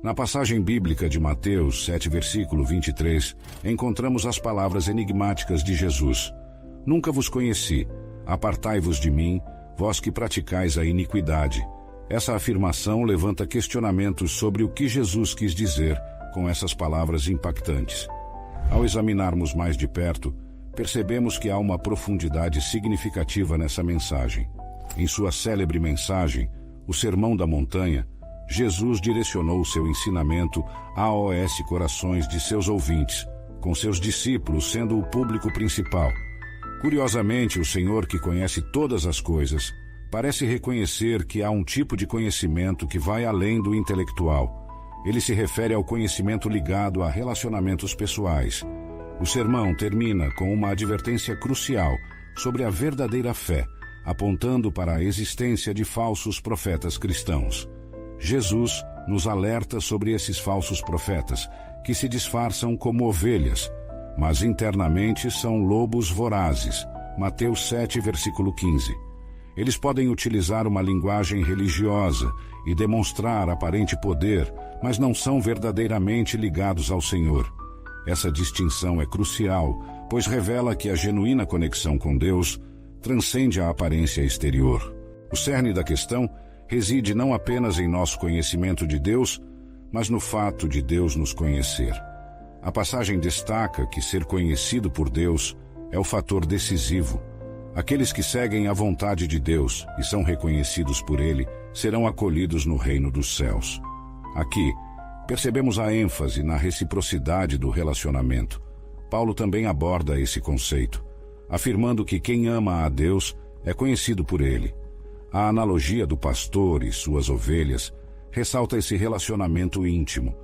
Na passagem bíblica de Mateus 7, versículo 23, encontramos as palavras enigmáticas de Jesus. Nunca vos conheci, apartai-vos de mim, vós que praticais a iniquidade. Essa afirmação levanta questionamentos sobre o que Jesus quis dizer com essas palavras impactantes. Ao examinarmos mais de perto, percebemos que há uma profundidade significativa nessa mensagem. Em sua célebre mensagem, o Sermão da Montanha, Jesus direcionou seu ensinamento aos corações de seus ouvintes, com seus discípulos sendo o público principal. Curiosamente, o Senhor, que conhece todas as coisas, parece reconhecer que há um tipo de conhecimento que vai além do intelectual. Ele se refere ao conhecimento ligado a relacionamentos pessoais. O sermão termina com uma advertência crucial sobre a verdadeira fé, apontando para a existência de falsos profetas cristãos. Jesus nos alerta sobre esses falsos profetas, que se disfarçam como ovelhas, mas internamente são lobos vorazes. Mateus 7, versículo 15. Eles podem utilizar uma linguagem religiosa e demonstrar aparente poder, mas não são verdadeiramente ligados ao Senhor. Essa distinção é crucial, pois revela que a genuína conexão com Deus transcende a aparência exterior. O cerne da questão reside não apenas em nosso conhecimento de Deus, mas no fato de Deus nos conhecer. A passagem destaca que ser conhecido por Deus é o fator decisivo. Aqueles que seguem a vontade de Deus e são reconhecidos por Ele serão acolhidos no reino dos céus. Aqui, percebemos a ênfase na reciprocidade do relacionamento. Paulo também aborda esse conceito, afirmando que quem ama a Deus é conhecido por Ele. A analogia do pastor e suas ovelhas ressalta esse relacionamento íntimo.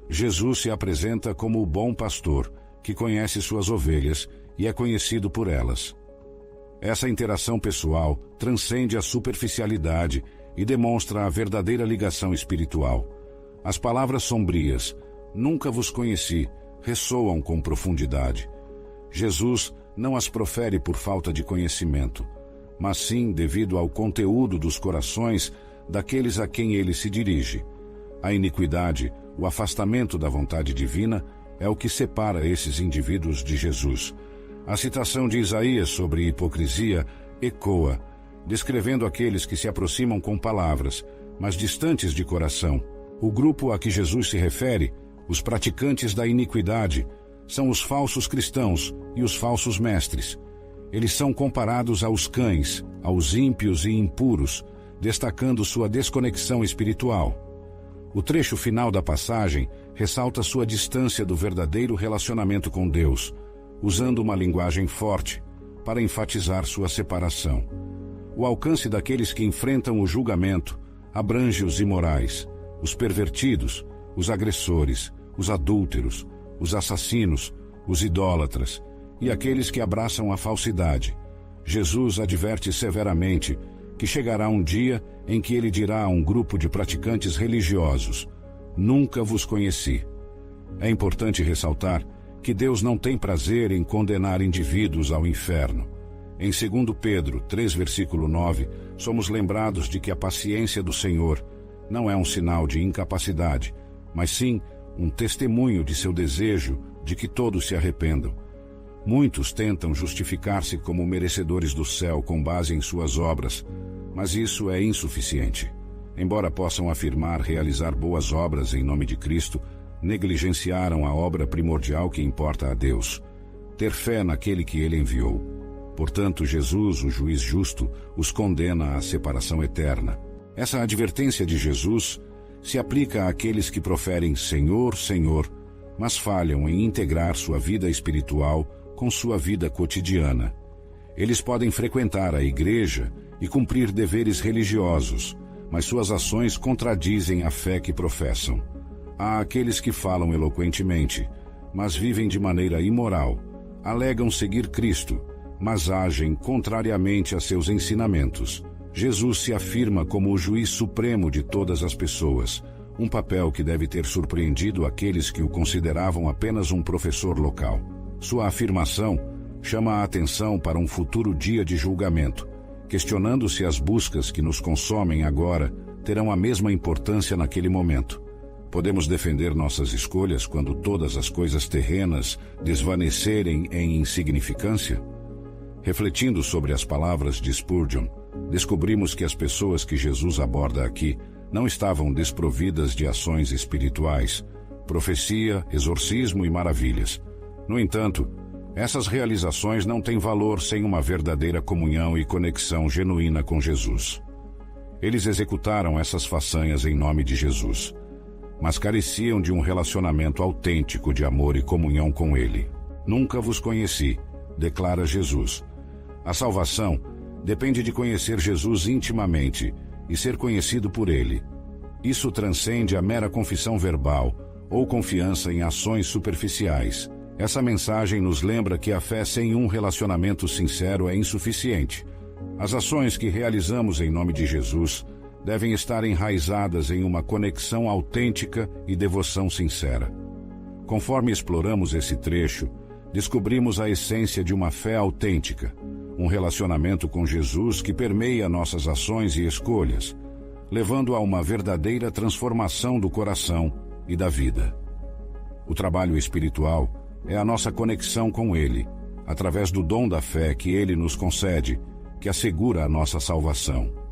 Jesus se apresenta como o bom pastor, que conhece suas ovelhas e é conhecido por elas. Essa interação pessoal transcende a superficialidade e demonstra a verdadeira ligação espiritual. As palavras sombrias, "nunca vos conheci", ressoam com profundidade. Jesus não as profere por falta de conhecimento, mas sim devido ao conteúdo dos corações daqueles a quem ele se dirige. A iniquidade, o afastamento da vontade divina, é o que separa esses indivíduos de Jesus. A citação de Isaías sobre hipocrisia ecoa, descrevendo aqueles que se aproximam com palavras, mas distantes de coração. O grupo a que Jesus se refere, os praticantes da iniquidade, são os falsos cristãos e os falsos mestres. Eles são comparados aos cães, aos ímpios e impuros, destacando sua desconexão espiritual. O trecho final da passagem ressalta sua distância do verdadeiro relacionamento com Deus, usando uma linguagem forte para enfatizar sua separação. O alcance daqueles que enfrentam o julgamento abrange os imorais, os pervertidos, os agressores, os adúlteros, os assassinos, os idólatras e aqueles que abraçam a falsidade. Jesus adverte severamente que chegará um dia em que ele dirá a um grupo de praticantes religiosos: "Nunca vos conheci". É importante ressaltar que Deus não tem prazer em condenar indivíduos ao inferno. Em 2 Pedro 3, versículo 9, somos lembrados de que a paciência do Senhor não é um sinal de incapacidade, mas sim um testemunho de seu desejo de que todos se arrependam. Muitos tentam justificar-se como merecedores do céu com base em suas obras, mas isso é insuficiente. Embora possam afirmar realizar boas obras em nome de Cristo, negligenciaram a obra primordial que importa a Deus: ter fé naquele que Ele enviou. Portanto, Jesus, o juiz justo, os condena à separação eterna. Essa advertência de Jesus se aplica àqueles que proferem Senhor, Senhor, mas falham em integrar sua vida espiritual com sua vida cotidiana. Eles podem frequentar a igreja e cumprir deveres religiosos, mas suas ações contradizem a fé que professam. Há aqueles que falam eloquentemente, mas vivem de maneira imoral, alegam seguir Cristo, mas agem contrariamente a seus ensinamentos. Jesus se afirma como o juiz supremo de todas as pessoas, um papel que deve ter surpreendido aqueles que o consideravam apenas um professor local. Sua afirmação chama a atenção para um futuro dia de julgamento, questionando se as buscas que nos consomem agora terão a mesma importância naquele momento. Podemos defender nossas escolhas quando todas as coisas terrenas desvanecerem em insignificância? Refletindo sobre as palavras de Spurgeon, descobrimos que as pessoas que Jesus aborda aqui não estavam desprovidas de ações espirituais, profecia, exorcismo e maravilhas. No entanto, essas realizações não têm valor sem uma verdadeira comunhão e conexão genuína com Jesus. Eles executaram essas façanhas em nome de Jesus, mas careciam de um relacionamento autêntico de amor e comunhão com Ele. Nunca vos conheci, declara Jesus. A salvação depende de conhecer Jesus intimamente e ser conhecido por Ele. Isso transcende a mera confissão verbal ou confiança em ações superficiais. Essa mensagem nos lembra que a fé sem um relacionamento sincero é insuficiente. As ações que realizamos em nome de Jesus devem estar enraizadas em uma conexão autêntica e devoção sincera. Conforme exploramos esse trecho, descobrimos a essência de uma fé autêntica, um relacionamento com Jesus que permeia nossas ações e escolhas, levando a uma verdadeira transformação do coração e da vida. O trabalho espiritual é a nossa conexão com Ele, através do dom da fé que Ele nos concede, que assegura a nossa salvação.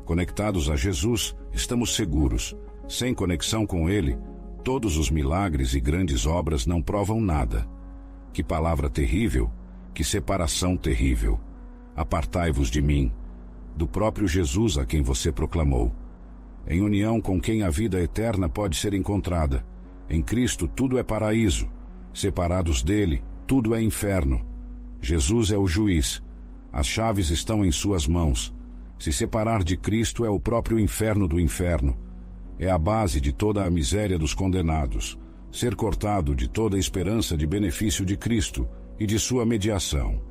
Conectados a Jesus, estamos seguros. Sem conexão com Ele, todos os milagres e grandes obras não provam nada. Que palavra terrível, que separação terrível. Apartai-vos de mim, do próprio Jesus a quem você proclamou. Em união com quem a vida eterna pode ser encontrada. Em Cristo tudo é paraíso. Separados dele, tudo é inferno. Jesus é o juiz. As chaves estão em suas mãos. Se separar de Cristo é o próprio inferno do inferno. É a base de toda a miséria dos condenados. Ser cortado de toda a esperança de benefício de Cristo e de sua mediação.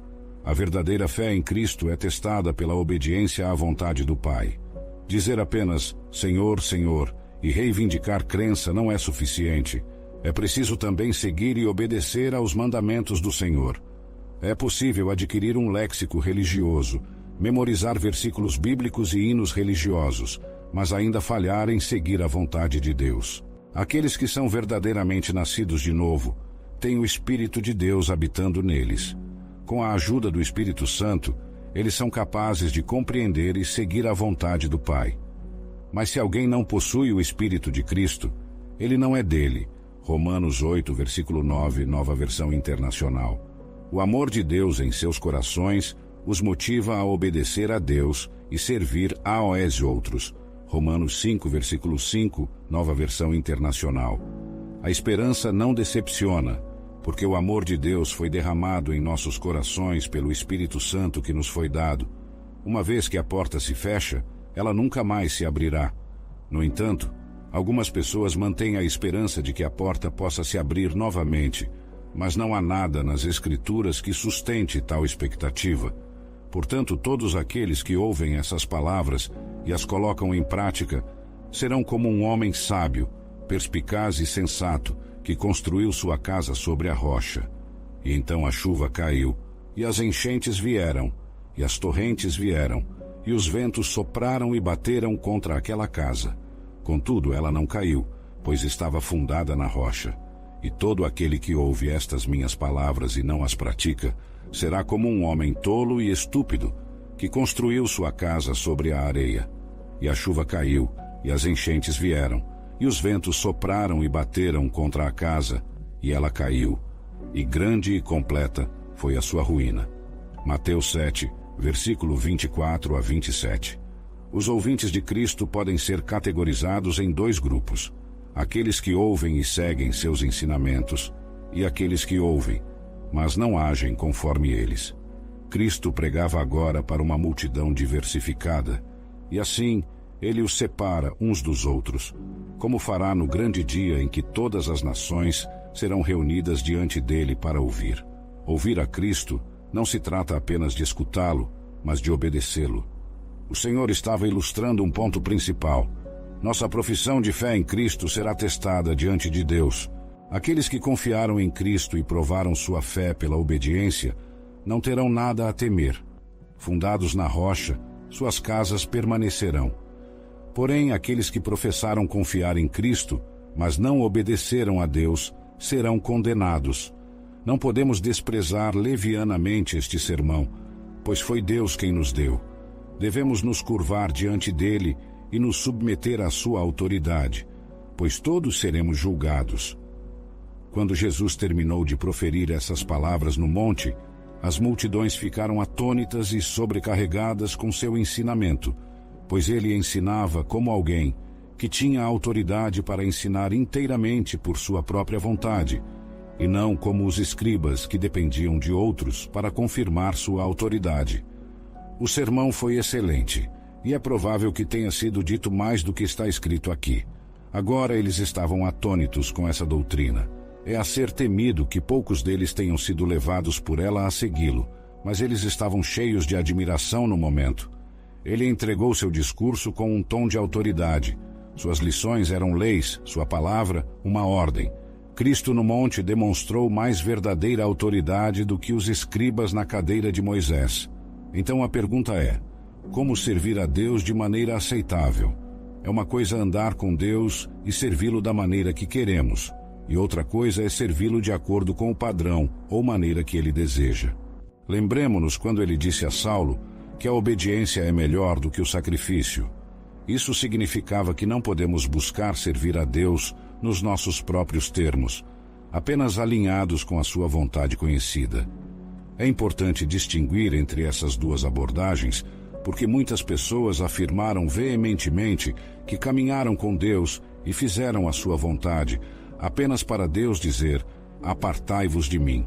A verdadeira fé em Cristo é testada pela obediência à vontade do Pai. Dizer apenas Senhor, Senhor e reivindicar crença não é suficiente. É preciso também seguir e obedecer aos mandamentos do Senhor. É possível adquirir um léxico religioso, memorizar versículos bíblicos e hinos religiosos, mas ainda falhar em seguir a vontade de Deus. Aqueles que são verdadeiramente nascidos de novo têm o Espírito de Deus habitando neles. Com a ajuda do Espírito Santo, eles são capazes de compreender e seguir a vontade do Pai. Mas se alguém não possui o Espírito de Cristo, ele não é dele. Romanos 8, versículo 9, Nova Versão Internacional. O amor de Deus em seus corações os motiva a obedecer a Deus e servir aos outros. Romanos 5, versículo 5, Nova Versão Internacional. A esperança não decepciona, porque o amor de Deus foi derramado em nossos corações pelo Espírito Santo que nos foi dado. Uma vez que a porta se fecha, ela nunca mais se abrirá. No entanto, algumas pessoas mantêm a esperança de que a porta possa se abrir novamente, mas não há nada nas Escrituras que sustente tal expectativa. Portanto, todos aqueles que ouvem essas palavras e as colocam em prática serão como um homem sábio, perspicaz e sensato, que construiu sua casa sobre a rocha. E então a chuva caiu, e as enchentes vieram, e as torrentes vieram, e os ventos sopraram e bateram contra aquela casa. Contudo, ela não caiu, pois estava fundada na rocha. E todo aquele que ouve estas minhas palavras e não as pratica, será como um homem tolo e estúpido, que construiu sua casa sobre a areia. E a chuva caiu, e as enchentes vieram, e os ventos sopraram e bateram contra a casa, e ela caiu, e grande e completa foi a sua ruína. Mateus 7, versículo 24 a 27. Os ouvintes de Cristo podem ser categorizados em dois grupos: aqueles que ouvem e seguem seus ensinamentos, e aqueles que ouvem, mas não agem conforme eles. Cristo pregava agora para uma multidão diversificada, e assim ele os separa uns dos outros, como fará no grande dia em que todas as nações serão reunidas diante dele para ouvir. Ouvir a Cristo não se trata apenas de escutá-lo, mas de obedecê-lo. O Senhor estava ilustrando um ponto principal. Nossa profissão de fé em Cristo será testada diante de Deus. Aqueles que confiaram em Cristo e provaram sua fé pela obediência não terão nada a temer. Fundados na rocha, suas casas permanecerão. Porém, aqueles que professaram confiar em Cristo mas não obedeceram a Deus, serão condenados. Não podemos desprezar levianamente este sermão, pois foi Deus quem nos deu. Devemos nos curvar diante dele e nos submeter à sua autoridade, pois todos seremos julgados. Quando Jesus terminou de proferir essas palavras no monte, as multidões ficaram atônitas e sobrecarregadas com seu ensinamento, pois ele ensinava como alguém que tinha autoridade para ensinar inteiramente por sua própria vontade, e não como os escribas que dependiam de outros para confirmar sua autoridade. O sermão foi excelente, e é provável que tenha sido dito mais do que está escrito aqui. Agora eles estavam atônitos com essa doutrina. É a ser temido que poucos deles tenham sido levados por ela a segui-lo, mas eles estavam cheios de admiração no momento. Ele entregou seu discurso com um tom de autoridade. Suas lições eram leis, sua palavra, uma ordem. Cristo no monte demonstrou mais verdadeira autoridade do que os escribas na cadeira de Moisés. Então a pergunta é: como servir a Deus de maneira aceitável? É uma coisa andar com Deus e servi-lo da maneira que queremos, e outra coisa é servi-lo de acordo com o padrão ou maneira que ele deseja. Lembremo-nos quando ele disse a Saulo que a obediência é melhor do que o sacrifício. Isso significava que não podemos buscar servir a Deus nos nossos próprios termos, apenas alinhados com a sua vontade conhecida. É importante distinguir entre essas duas abordagens, porque muitas pessoas afirmaram veementemente que caminharam com Deus e fizeram a sua vontade, apenas para Deus dizer: apartai-vos de mim.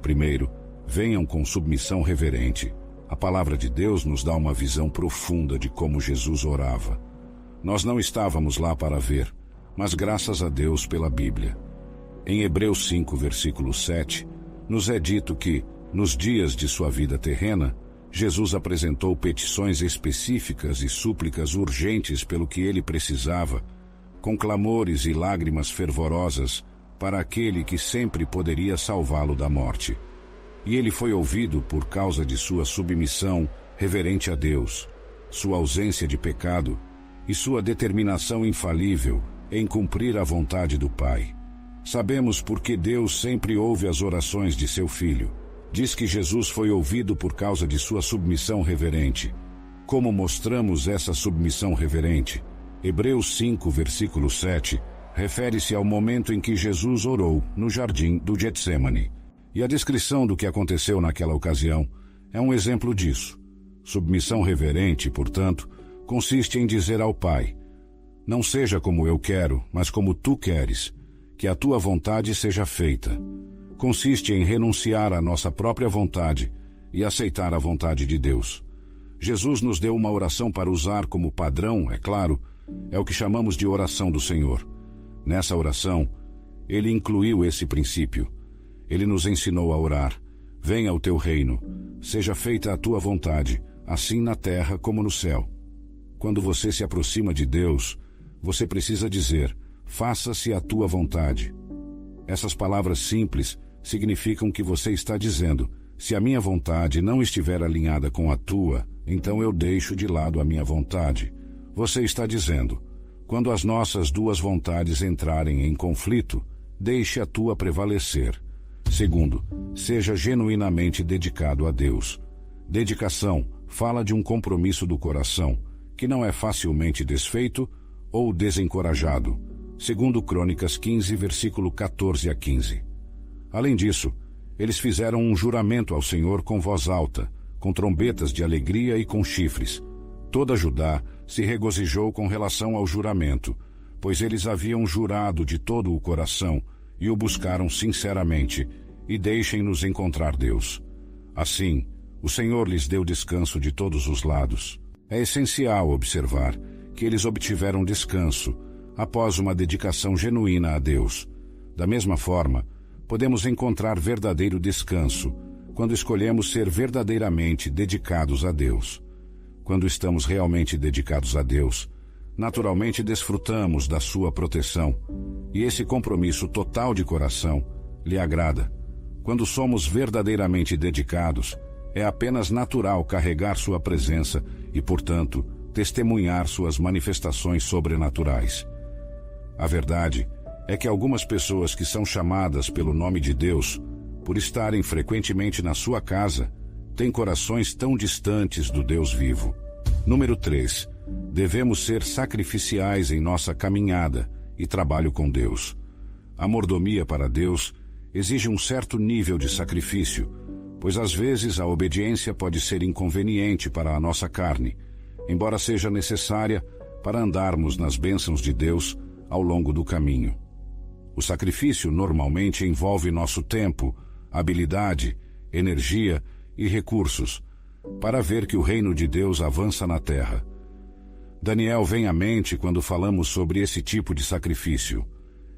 Primeiro, venham com submissão reverente. A palavra de Deus nos dá uma visão profunda de como Jesus orava. Nós não estávamos lá para ver, mas graças a Deus pela Bíblia. Em Hebreus 5, versículo 7, nos é dito que, nos dias de sua vida terrena, Jesus apresentou petições específicas e súplicas urgentes pelo que ele precisava, com clamores e lágrimas fervorosas para aquele que sempre poderia salvá-lo da morte. E ele foi ouvido por causa de sua submissão reverente a Deus, sua ausência de pecado e sua determinação infalível em cumprir a vontade do Pai. Sabemos porque Deus sempre ouve as orações de seu Filho. Diz que Jesus foi ouvido por causa de sua submissão reverente. Como mostramos essa submissão reverente? Hebreus 5, versículo 7, refere-se ao momento em que Jesus orou no jardim do Getsêmani. E a descrição do que aconteceu naquela ocasião é um exemplo disso. Submissão reverente, portanto, consiste em dizer ao Pai: não seja como eu quero, mas como tu queres, que a tua vontade seja feita. Consiste em renunciar à nossa própria vontade e aceitar a vontade de Deus. Jesus nos deu uma oração para usar como padrão, é claro, é o que chamamos de oração do Senhor. Nessa oração, ele incluiu esse princípio. Ele nos ensinou a orar: venha o teu reino, seja feita a tua vontade, assim na terra como no céu. Quando você se aproxima de Deus, você precisa dizer: faça-se a tua vontade. Essas palavras simples significam que você está dizendo: se a minha vontade não estiver alinhada com a tua, então eu deixo de lado a minha vontade. Você está dizendo: quando as nossas duas vontades entrarem em conflito, deixe a tua prevalecer. Segundo, seja genuinamente dedicado a Deus. Dedicação fala de um compromisso do coração, que não é facilmente desfeito ou desencorajado. Segundo Crônicas 15, versículo 14 a 15. Além disso, eles fizeram um juramento ao Senhor com voz alta, com trombetas de alegria e com chifres. Toda Judá se regozijou com relação ao juramento, pois eles haviam jurado de todo o coração e o buscaram sinceramente, e deixem-nos encontrar Deus. Assim, o Senhor lhes deu descanso de todos os lados. É essencial observar que eles obtiveram descanso após uma dedicação genuína a Deus. Da mesma forma, podemos encontrar verdadeiro descanso quando escolhemos ser verdadeiramente dedicados a Deus. Quando estamos realmente dedicados a Deus, naturalmente desfrutamos da sua proteção, e esse compromisso total de coração lhe agrada. Quando somos verdadeiramente dedicados, é apenas natural carregar sua presença e, portanto, testemunhar suas manifestações sobrenaturais. A verdade é que algumas pessoas que são chamadas pelo nome de Deus, por estarem frequentemente na sua casa, têm corações tão distantes do Deus vivo. Número 3. Devemos ser sacrificiais em nossa caminhada e trabalho com Deus. A mordomia para Deus exige um certo nível de sacrifício, pois às vezes a obediência pode ser inconveniente para a nossa carne, embora seja necessária para andarmos nas bênçãos de Deus ao longo do caminho. O sacrifício normalmente envolve nosso tempo, habilidade, energia e recursos para ver que o reino de Deus avança na terra. Daniel vem à mente quando falamos sobre esse tipo de sacrifício.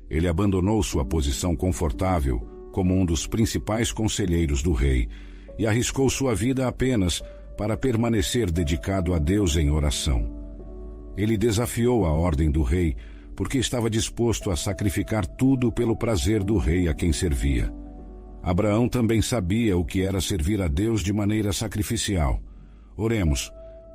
Ele abandonou sua posição confortável como um dos principais conselheiros do rei e arriscou sua vida apenas para permanecer dedicado a Deus em oração. Ele desafiou a ordem do rei porque estava disposto a sacrificar tudo pelo prazer do rei a quem servia. Abraão também sabia o que era servir a Deus de maneira sacrificial. Oremos